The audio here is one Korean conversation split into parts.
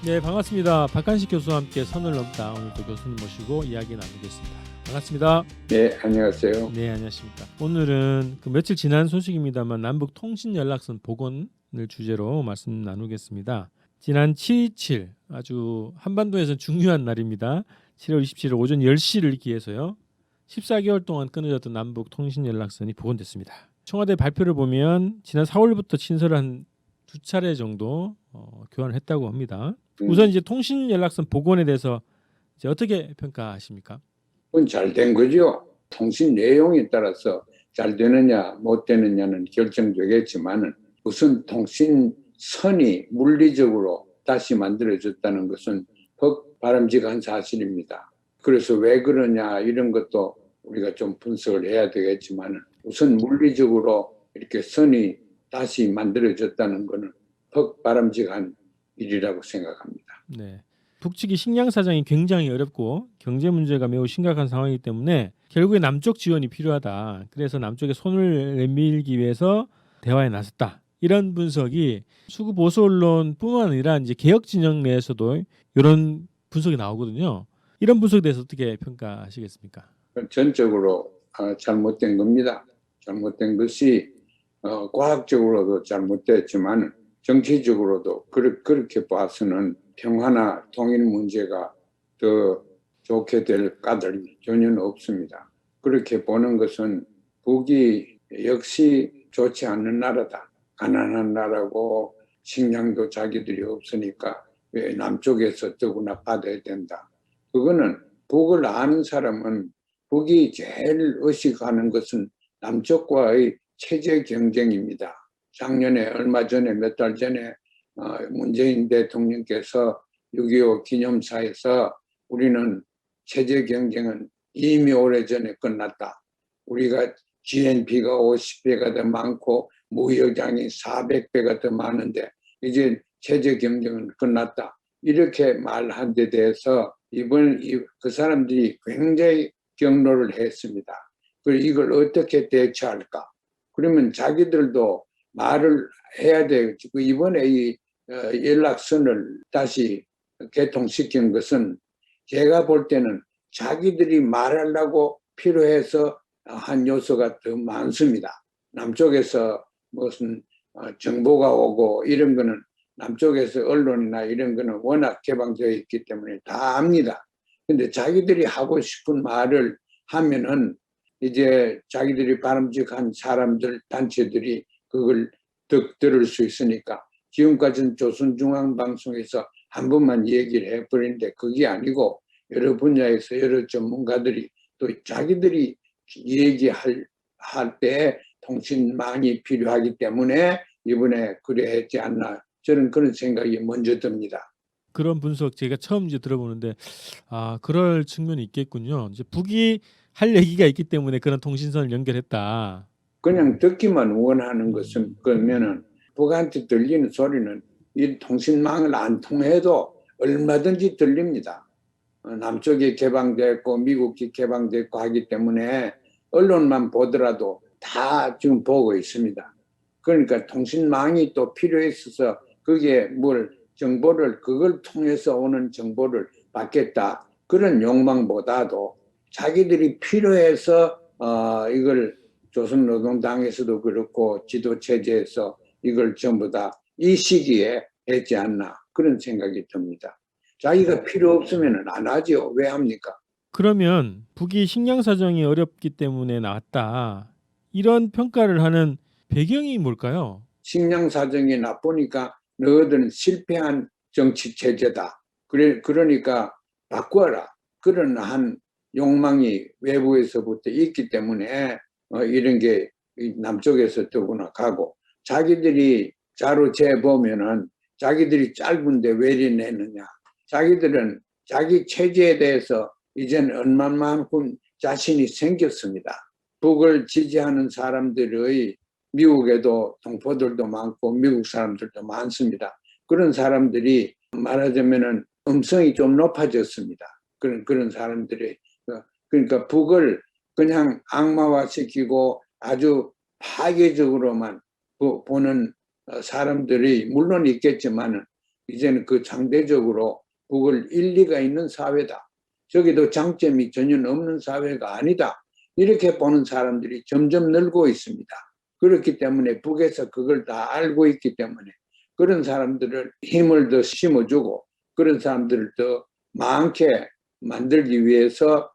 네, 반갑습니다. 박한식 교수와 함께 선을 넘다 오늘도 교수님 모시고 이야기 나누겠습니다. 반갑습니다. 네, 안녕하세요. 네, 안녕하십니까. 오늘은 며칠 지난 소식입니다만 남북 통신 연락선 복원을 주제로 말씀 나누겠습니다. 지난 7.27 아주 한반도에서 중요한 날입니다. 7월 27일 오전 10시를 기해서요. 14개월 동안 끊어졌던 남북 통신 연락선이 복원됐습니다. 청와대 발표를 보면 지난 4월부터 친서를 한 2차례 정도 교환을 했다고 합니다. 우선 이제 통신 연락선 복원에 대해서 이제 어떻게 평가하십니까? 그건 잘 된 거죠. 통신 내용에 따라서 잘 되느냐 못 되느냐는 결정되겠지만 우선 통신선이 물리적으로 다시 만들어졌다는 것은 바람직한 사실입니다. 그래서 왜 그러냐 이런 것도 우리가 좀 분석을 해야 되겠지만 우선 물리적으로 이렇게 선이 다시 만들어졌다는 것은 바람직한 일이라고 생각합니다. 네. 북측이 식량 사정이 굉장히 어렵고 경제 문제가 매우 심각한 상황이기 때문에 결국에 남쪽 지원이 필요하다. 그래서 남쪽에 손을 내밀기 위해서 대화에 나섰다. 이런 분석이 수구 보수 언론뿐만 아니라 이제 개혁 진영 내에서도 이런 분석이 나오거든요. 이런 분석에 대해서 어떻게 평가하시겠습니까? 전적으로 잘못된 겁니다. 잘못된 것이 과학적으로도 잘못됐지만 정치적으로도 그렇게 봐서는 평화나 통일 문제가 더 좋게 될 까닭이 전혀 없습니다. 그렇게 보는 것은 북이 역시 좋지 않는 나라다. 가난한 나라고 식량도 자기들이 없으니까 왜 남쪽에서 더구나 받아야 된다. 그거는 북을 아는 사람은 북이 제일 의식하는 것은 남쪽과의 체제 경쟁입니다. 작년에 얼마 전에 몇 달 전에 문재인 대통령께서 6.25 기념사에서 우리는 체제 경쟁은 이미 오래전에 끝났다. 우리가 GNP가 50배가 더 많고 무역량이 400배가 더 많은데 이제 체제 경쟁은 끝났다. 이렇게 말한 데 대해서 그 사람들이 굉장히 경로를 했습니다. 그리고 이걸 어떻게 대처할까? 그러면 자기들도 말을 해야 되겠지. 이번에 이 연락선을 다시 개통시킨 것은 제가 볼 때는 자기들이 말하려고 필요해서 한 요소가 더 많습니다. 남쪽에서 무슨 정보가 오고 이런 거는 남쪽에서 언론이나 이런 거는 워낙 개방되어 있기 때문에 다 압니다. 근데 자기들이 하고 싶은 말을 하면은 이제 자기들이 바람직한 사람들, 단체들이 그걸 들을 수 있으니까 지금까지는 조선중앙방송에서 한 번만 얘기를 해버리는데 그게 아니고 여러 분야에서 여러 전문가들이 또 자기들이 얘기할 때 통신망이 필요하기 때문에 이번에 그래 했지 않나 저는 그런 생각이 먼저 듭니다. 그런 분석 제가 처음 이제 들어보는데 그럴 측면이 있겠군요. 이제 북이 할 얘기가 있기 때문에 그런 통신선을 연결했다. 그냥 듣기만 원하는 것은 그러면은 북한테 들리는 소리는 이 통신망을 안 통해도 얼마든지 들립니다. 남쪽이 개방됐고 미국이 됐고 하기 때문에 언론만 보더라도 다 지금 보고 있습니다. 그러니까 통신망이 또 필요했어서 그게 그걸 통해서 오는 정보를 받겠다. 그런 욕망보다도 자기들이 필요해서 이걸 조선노동당에서도 그렇고 지도체제에서 이걸 전부 다 이 시기에 했지 않나 그런 생각이 듭니다. 자기가 필요 없으면 안 하죠. 왜 합니까? 그러면 북이 식량 사정이 어렵기 때문에 나왔다. 이런 평가를 하는 배경이 뭘까요? 식량 사정이 나쁘니까 너희들은 실패한 정치 체제다. 그러니까 바꿔라. 그런 한 욕망이 외부에서부터 있기 때문에 이런 게 남쪽에서 더구나 가고 자기들이 자료 재보면은 자기들이 짧은데 왜 이랬느냐. 자기들은 자기 체제에 대해서 이제는 얼마만큼 자신이 생겼습니다. 북을 지지하는 사람들의 미국에도 동포들도 많고 미국 사람들도 많습니다. 그런 사람들이 말하자면은 음성이 좀 높아졌습니다. 그런 사람들이 그러니까 북을 그냥 악마화시키고 아주 파괴적으로만 보는 사람들이 물론 있겠지만 이제는 그 상대적으로 북을 일리가 있는 사회다. 저기도 장점이 전혀 없는 사회가 아니다. 이렇게 보는 사람들이 점점 늘고 있습니다. 그렇기 때문에 북에서 그걸 다 알고 있기 때문에 그런 사람들을 힘을 더 심어주고 그런 사람들을 더 많게 만들기 위해서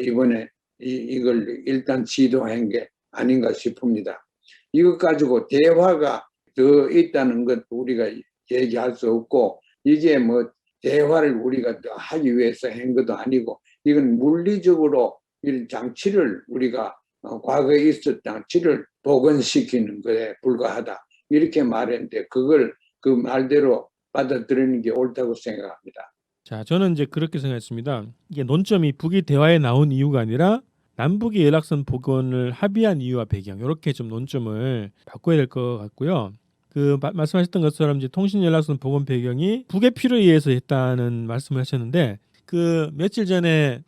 이번에 이걸 일단 시도한 게 아닌가 싶습니다. 이것 가지고 대화가 더 있다는 것 우리가 얘기할 수 없고 이게 뭐 대화를 우리가 하기 위해서 한 것도 아니고 이건 물리적으로 이런 장치를 우리가 과거에 있었던 장치를 복원시키는 것에 불과하다. 이렇게 말했는데 그걸 그 말대로 받아들이는 게 옳다고 생각합니다. 자, 저는 이제 그렇게 생각했습니다. 이게 논점이 북이 대화에 나온 이유가 아니라 남북이 연락선 복원을 합의한 이유와 배경 이렇게 좀 논점을 바꿔야 될 것 같고요. 그 말씀하셨던 것처럼 이제 통신 연락선 복원 배경이 북의 필요에 의해서 했다는 말씀을 하셨는데 그 며칠 전에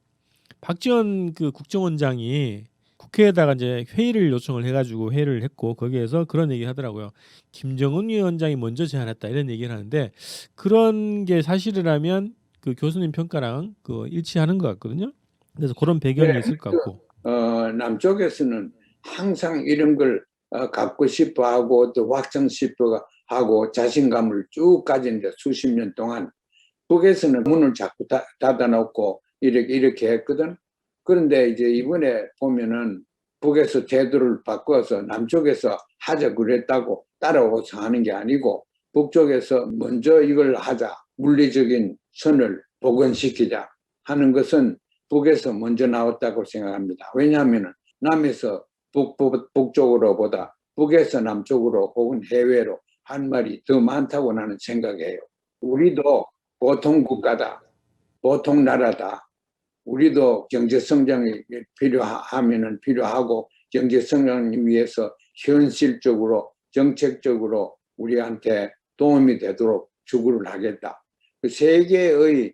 박지원 그 국정원장이 국회에다가 이제 회의를 요청을 해가지고 회의를 했고 거기에서 그런 얘기 하더라고요. 김정은 위원장이 먼저 제안했다 이런 얘기를 하는데 그런 게 사실이라면 그 교수님 평가랑 그 일치하는 것 같거든요. 그래서 그런 배경이 네, 있을 것 같고. 남쪽에서는 항상 이런 걸 갖고 싶어 하고 또 확정 싶어 하고 자신감을 쭉 가진데 수십 년 동안 북에서는 문을 자꾸 닫아놓고 이렇게 했거든. 그런데 이제 이번에 보면은 북에서 제도를 바꿔서 남쪽에서 하자 그랬다고 따라오서 하는 게 아니고 북쪽에서 먼저 이걸 하자. 물리적인 선을 복원시키자 하는 것은 북에서 먼저 나왔다고 생각합니다. 왜냐하면 남에서 북쪽으로보다 북에서 남쪽으로 혹은 해외로 한 말이 더 많다고 나는 생각해요. 우리도 보통 국가다. 보통 나라다. 우리도 경제 성장이 필요하면은 필요하고 경제 성장을 위해서 현실적으로 정책적으로 우리한테 도움이 되도록 추구를 하겠다. 세계의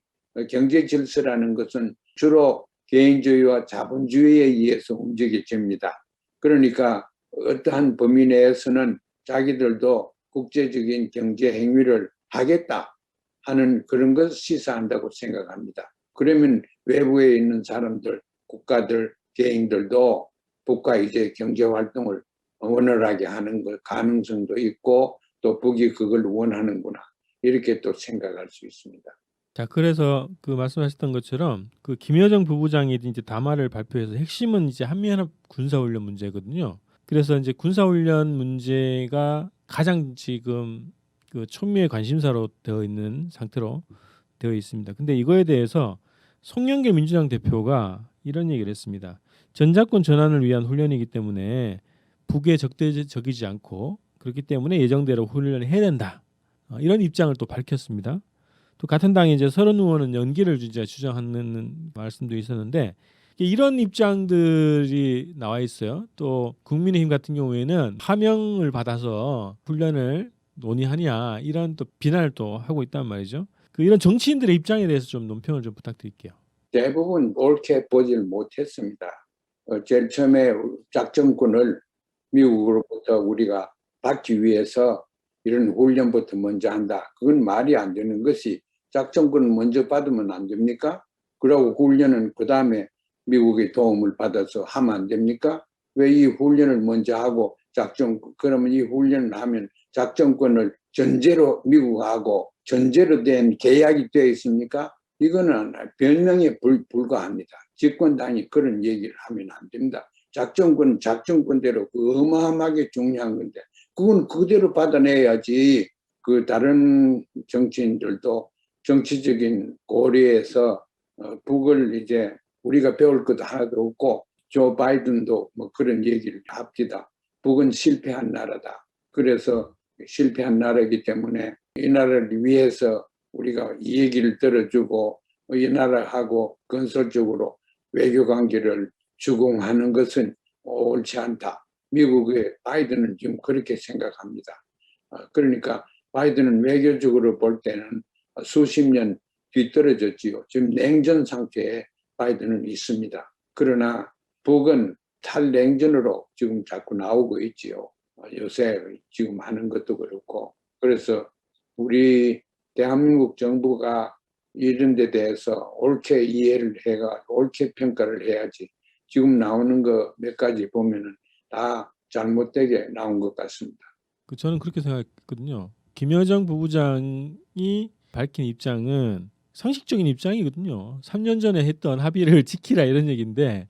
경제 질서라는 것은 주로 개인주의와 자본주의에 의해서 움직여집니다. 그러니까 어떠한 범위 내에서는 자기들도 국제적인 경제 행위를 하겠다 하는 그런 것을 시사한다고 생각합니다. 그러면 외부에 있는 사람들, 국가들, 개인들도 북과 이제 경제 활동을 원활하게 하는 것 가능성도 있고 또 북이 그걸 원하는구나 이렇게 또 생각할 수 있습니다. 자, 그래서 그 말씀하셨던 것처럼 그 김여정 부부장이 이제 담화를 발표해서 핵심은 이제 한미연합 군사훈련 문제거든요. 그래서 이제 군사훈련 문제가 가장 지금 그 촌미의 관심사로 되어 있는 상태로 되어 있습니다. 근데 이거에 대해서 송영길 민주당 대표가 이런 얘기를 했습니다. 전작권 전환을 위한 훈련이기 때문에 북에 적대적이지 않고 그렇기 때문에 예정대로 훈련을 해야 된다. 이런 입장을 또 밝혔습니다. 또 같은 당의 이제 서른 의원은 연기를 이제 주장하는 말씀도 있었는데 이런 입장들이 나와 있어요. 또 국민의힘 같은 경우에는 하명을 받아서 훈련을 논의하냐 이런 또 비난을 또 하고 있단 말이죠. 그 이런 정치인들의 입장에 대해서 좀 논평을 좀 부탁드릴게요. 대부분 옳게 보질 못했습니다. 제일 처음에 작전권을 미국으로부터 우리가 받기 위해서 이런 훈련부터 먼저 한다. 그건 말이 안 되는 것이 작전권을 먼저 받으면 안 됩니까? 그러고 훈련은 그 다음에 미국의 도움을 받아서 하면 안 됩니까? 왜 이 훈련을 먼저 하고 그러면 이 훈련을 하면 작전권을 전제로 미국하고 전제로 된 계약이 되어 있습니까? 이거는 변명에 불과합니다. 집권당이 그런 얘기를 하면 안 됩니다. 작전권은 작전권대로 그 어마어마하게 중요한 건데 그건 그대로 받아내야지. 그 다른 정치인들도 정치적인 고려에서 북을 이제 우리가 배울 것도 하나도 없고 조 바이든도 뭐 그런 얘기를 합니다. 북은 실패한 나라다. 그래서 실패한 나라이기 때문에 이 나라를 위해서 우리가 이 얘기를 들어주고 이 나라하고 건설적으로 외교 관계를 주공하는 것은 옳지 않다. 미국의 바이든은 지금 그렇게 생각합니다. 그러니까 바이든은 외교적으로 볼 때는 수십 년 뒤떨어졌지요. 지금 냉전 상태에 바이든은 있습니다. 그러나 북은 탈냉전으로 지금 자꾸 나오고 있지요. 요새 지금 하는 것도 그렇고. 그래서 우리 대한민국 정부가 이런 데 대해서 옳게 이해를 해가 옳게 평가를 해야지. 지금 나오는 거 몇 가지 보면은 다 잘못되게 나온 것 같습니다. 저는 그렇게 생각했거든요. 김여정 부부장이 밝힌 입장은 상식적인 입장이거든요. 3년 전에 했던 합의를 지키라 이런 얘기인데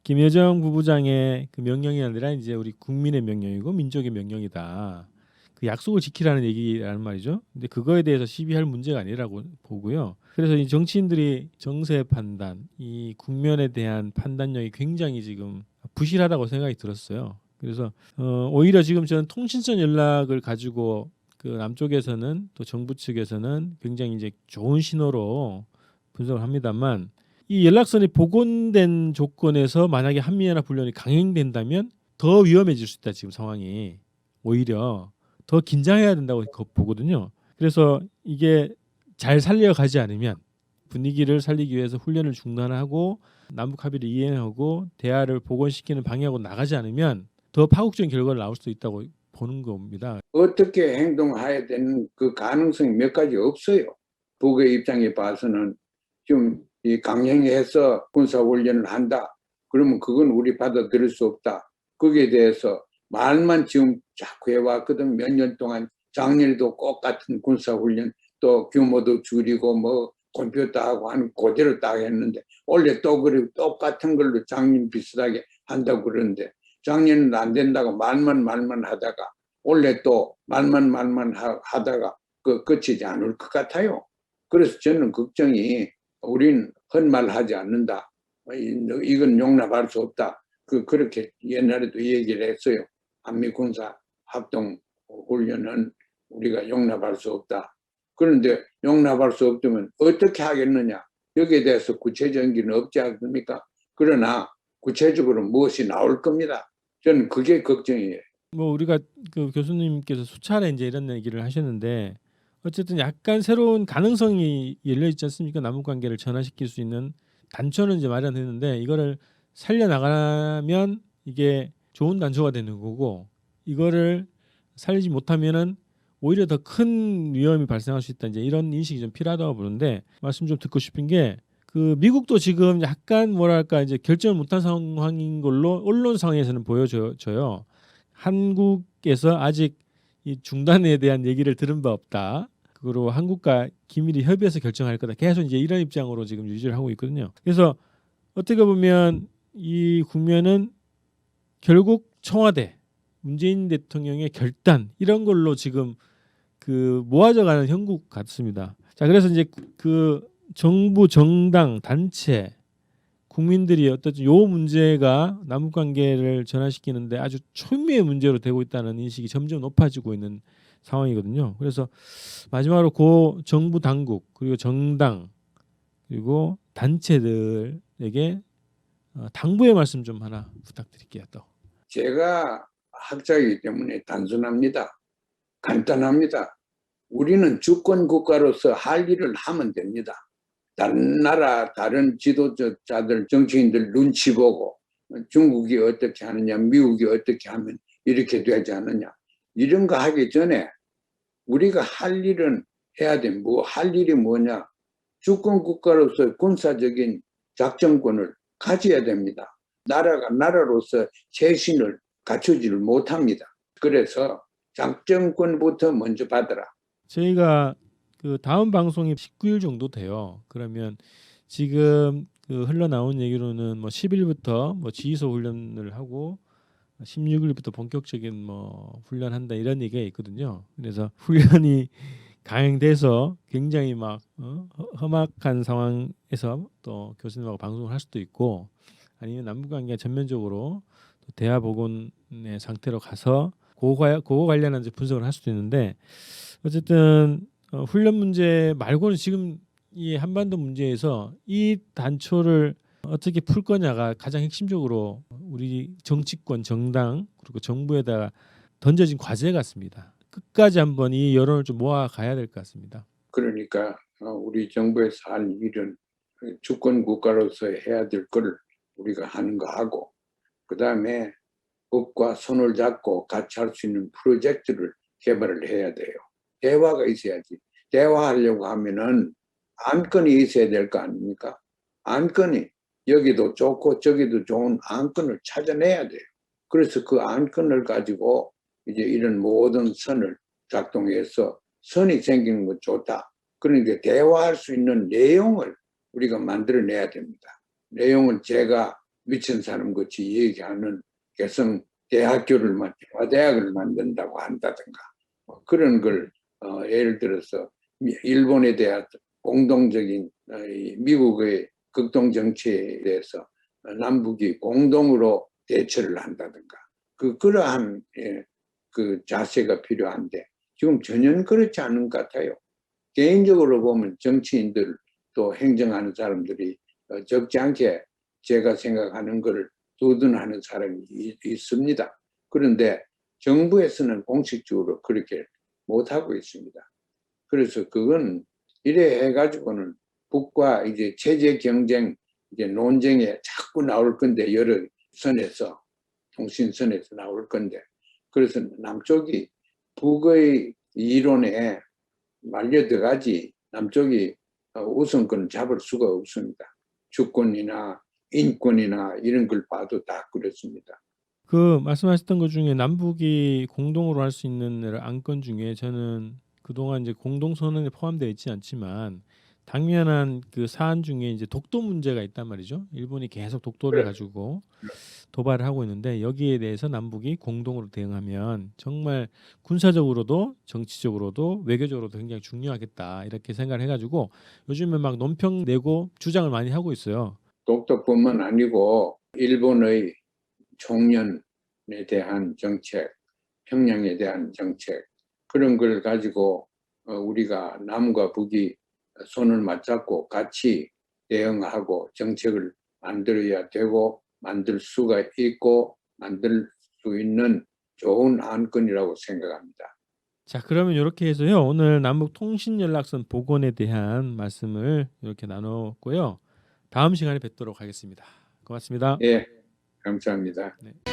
김여정 부부장의 그 명령이 아니라 이제 우리 국민의 명령이고 민족의 명령이다. 그 약속을 지키라는 얘기라는 말이죠. 근데 그거에 대해서 시비할 문제가 아니라고 보고요. 그래서 이 정치인들이 정세 판단, 이 국면에 대한 판단력이 굉장히 지금 부실하다고 생각이 들었어요. 그래서 오히려 지금 저는 통신선 연락을 가지고 그 남쪽에서는 또 정부 측에서는 굉장히 이제 좋은 신호로 분석을 합니다만 이 연락선이 복원된 조건에서 만약에 한미연합훈련이 강행된다면 더 위험해질 수 있다. 지금 상황이 오히려 더 긴장해야 된다고 보거든요. 그래서 이게 잘 살려가지 않으면 분위기를 살리기 위해서 훈련을 중단하고 남북 합의를 이행하고 대화를 복원시키는 방향으로 나가지 않으면 더 파국적인 결과가 나올 수도 있다고 보는 겁니다. 어떻게 행동해야 되는 그 가능성이 몇 가지 없어요. 북의 입장에 봐서는 좀 이 강행해서 군사훈련을 한다. 그러면 그건 우리 받아들일 수 없다. 거기에 대해서 말만 지금 자꾸 해왔거든. 몇 년 동안 작년에도 똑같은 군사훈련 또 규모도 줄이고 뭐 컴퓨터하고 하는 그대로 딱 했는데 원래 또 그리고 똑같은 걸로 작년 비슷하게 한다고 그러는데 작년은 안 된다고 말만 하다가 원래 또 말만 하다가 끝이지 않을 것 같아요. 그래서 저는 걱정이 우린 헛말하지 않는다. 이건 용납할 수 없다. 그렇게 옛날에도 얘기를 했어요. 한미군사 합동 훈련은 우리가 용납할 수 없다. 그런데 용납할 수 없다면 어떻게 하겠느냐. 여기에 대해서 구체적인 게 없지 않습니까? 그러나 구체적으로 무엇이 나올 겁니다. 저는 그게 걱정이에요. 뭐 우리가 그 교수님께서 수차례 이제 이런 얘기를 하셨는데 어쨌든 약간 새로운 가능성이 열려 있지 않습니까? 남북 관계를 전환시킬 수 있는 단초는 이제 마련했는데 이거를 살려 나가면 이게 좋은 단초가 되는 거고 이거를 살리지 못하면은 오히려 더 큰 위험이 발생할 수 있다. 이제 이런 인식이 좀 필요하다고 보는데 말씀 좀 듣고 싶은 게 그 미국도 지금 약간 뭐랄까 이제 결정을 못한 상황인 걸로 언론상에서는 보여져요. 한국에서 아직 이 중단에 대한 얘기를 들은 바 없다. 그리고 한국과 긴밀히 협의해서 결정할 거다. 계속 이제 이런 입장으로 지금 유지를 하고 있거든요. 그래서 어떻게 보면 이 국면은 결국 청와대 문재인 대통령의 결단 이런 걸로 지금 그 모아져가는 형국 같습니다. 자, 그래서 이제 그 정부, 정당, 단체, 국민들이 어떤 요 문제가 남북 관계를 전환시키는데 아주 초미의 문제로 되고 있다는 인식이 점점 높아지고 있는 상황이거든요. 그래서 마지막으로 고 정부 당국 그리고 정당 그리고 단체들에게 당부의 말씀 좀 하나 부탁드릴게요. 또 제가 학자이기 때문에 단순합니다. 간단합니다. 우리는 주권 국가로서 할 일을 하면 됩니다. 다른 나라, 다른 지도자들, 정치인들 눈치 보고 중국이 어떻게 하느냐, 미국이 어떻게 하면 이렇게 되지 않느냐. 이런 거 하기 전에 우리가 할 일은 해야 돼. 뭐 할 일이 뭐냐. 주권 국가로서 군사적인 작전권을 가져야 됩니다. 나라가 나라로서 재신을 갖추지를 못합니다. 그래서 작전권부터 먼저 받아라. 저희가 그 다음 방송이 19일 정도 돼요. 그러면 지금 그 흘러나온 얘기로는 뭐 10일부터 뭐 지휘소 훈련을 하고 16일부터 본격적인 뭐 훈련한다 이런 얘기가 있거든요. 그래서 훈련이 강행돼서 굉장히 막 험악한 상황에서 또 교수님하고 방송을 할 수도 있고 아니면 남북관계가 전면적으로 또 대화 복원의 상태로 가서 그거 관련한 이제 분석을 할 수도 있는데 어쨌든 훈련 문제 말고는 지금 이 한반도 문제에서 이 단초를 어떻게 풀 거냐가 가장 핵심적으로 우리 정치권, 정당 그리고 정부에다가 던져진 과제 같습니다. 끝까지 한번 이 여론을 좀 모아 가야 될 것 같습니다. 그러니까 우리 정부에서 할 일은 주권 국가로서 해야 될 걸 우리가 하는 거 하고 그다음에 법과 손을 잡고 같이 할 수 있는 프로젝트를 개발을 해야 돼요. 대화가 있어야지. 대화하려고 하면은 안건이 있어야 될 거 아닙니까? 안건이 여기도 좋고 저기도 좋은 안건을 찾아내야 돼요. 그래서 그 안건을 가지고 이제 이런 모든 선을 작동해서 선이 생기는 것 좋다. 그러니까 대화할 수 있는 내용을 우리가 만들어내야 됩니다. 내용은 제가 미친 사람 같이 얘기하는 개성 대학교를 대학을 만든다고 한다든가 그런 걸 예를 들어서 일본에 대한 공동적인 미국의 극동 정치에 대해서 남북이 공동으로 대처를 한다든가 그러한 그 자세가 필요한데 지금 전혀 그렇지 않은 것 같아요. 개인적으로 보면 정치인들 또 행정하는 사람들이 적지 않게 제가 생각하는 것을 두둔하는 사람이 있습니다. 그런데 정부에서는 공식적으로 그렇게 못하고 있습니다. 그래서 그건 이래 해가지고는 북과 이제 체제 경쟁, 이제 논쟁에 자꾸 나올 건데 여러 선에서 통신선에서 나올 건데 그래서 남쪽이 북의 이론에 말려들어가지 남쪽이 우선권을 잡을 수가 없습니다. 주권이나 인권이나 이런 걸 봐도 다 그렇습니다. 그 말씀하셨던 것 중에 남북이 공동으로 할 수 있는 안건 중에 저는 그동안 이제 공동선언에 포함되어 있지 않지만 당면한 그 사안 중에 이제 독도 문제가 있단 말이죠. 일본이 계속 독도를 가지고 도발을 하고 있는데 여기에 대해서 남북이 공동으로 대응하면 정말 군사적으로도 정치적으로도 외교적으로도 굉장히 중요하겠다 이렇게 생각을 해가지고 요즘에 막 논평 내고 주장을 많이 하고 있어요. 독도뿐만 아니고 일본의 총련에 대한 정책, 평양에 대한 정책 그런 걸 가지고 우리가 남과 북이 손을 맞잡고 같이 대응하고 정책을 만들어야 되고 만들 수가 있고 만들 수 있는 좋은 안건이라고 생각합니다. 자, 그러면 이렇게 해서요. 오늘 남북 통신 연락선 복원에 대한 말씀을 이렇게 나눴고요. 다음 시간에 뵙도록 하겠습니다. 고맙습니다. 예, 감사합니다. 네.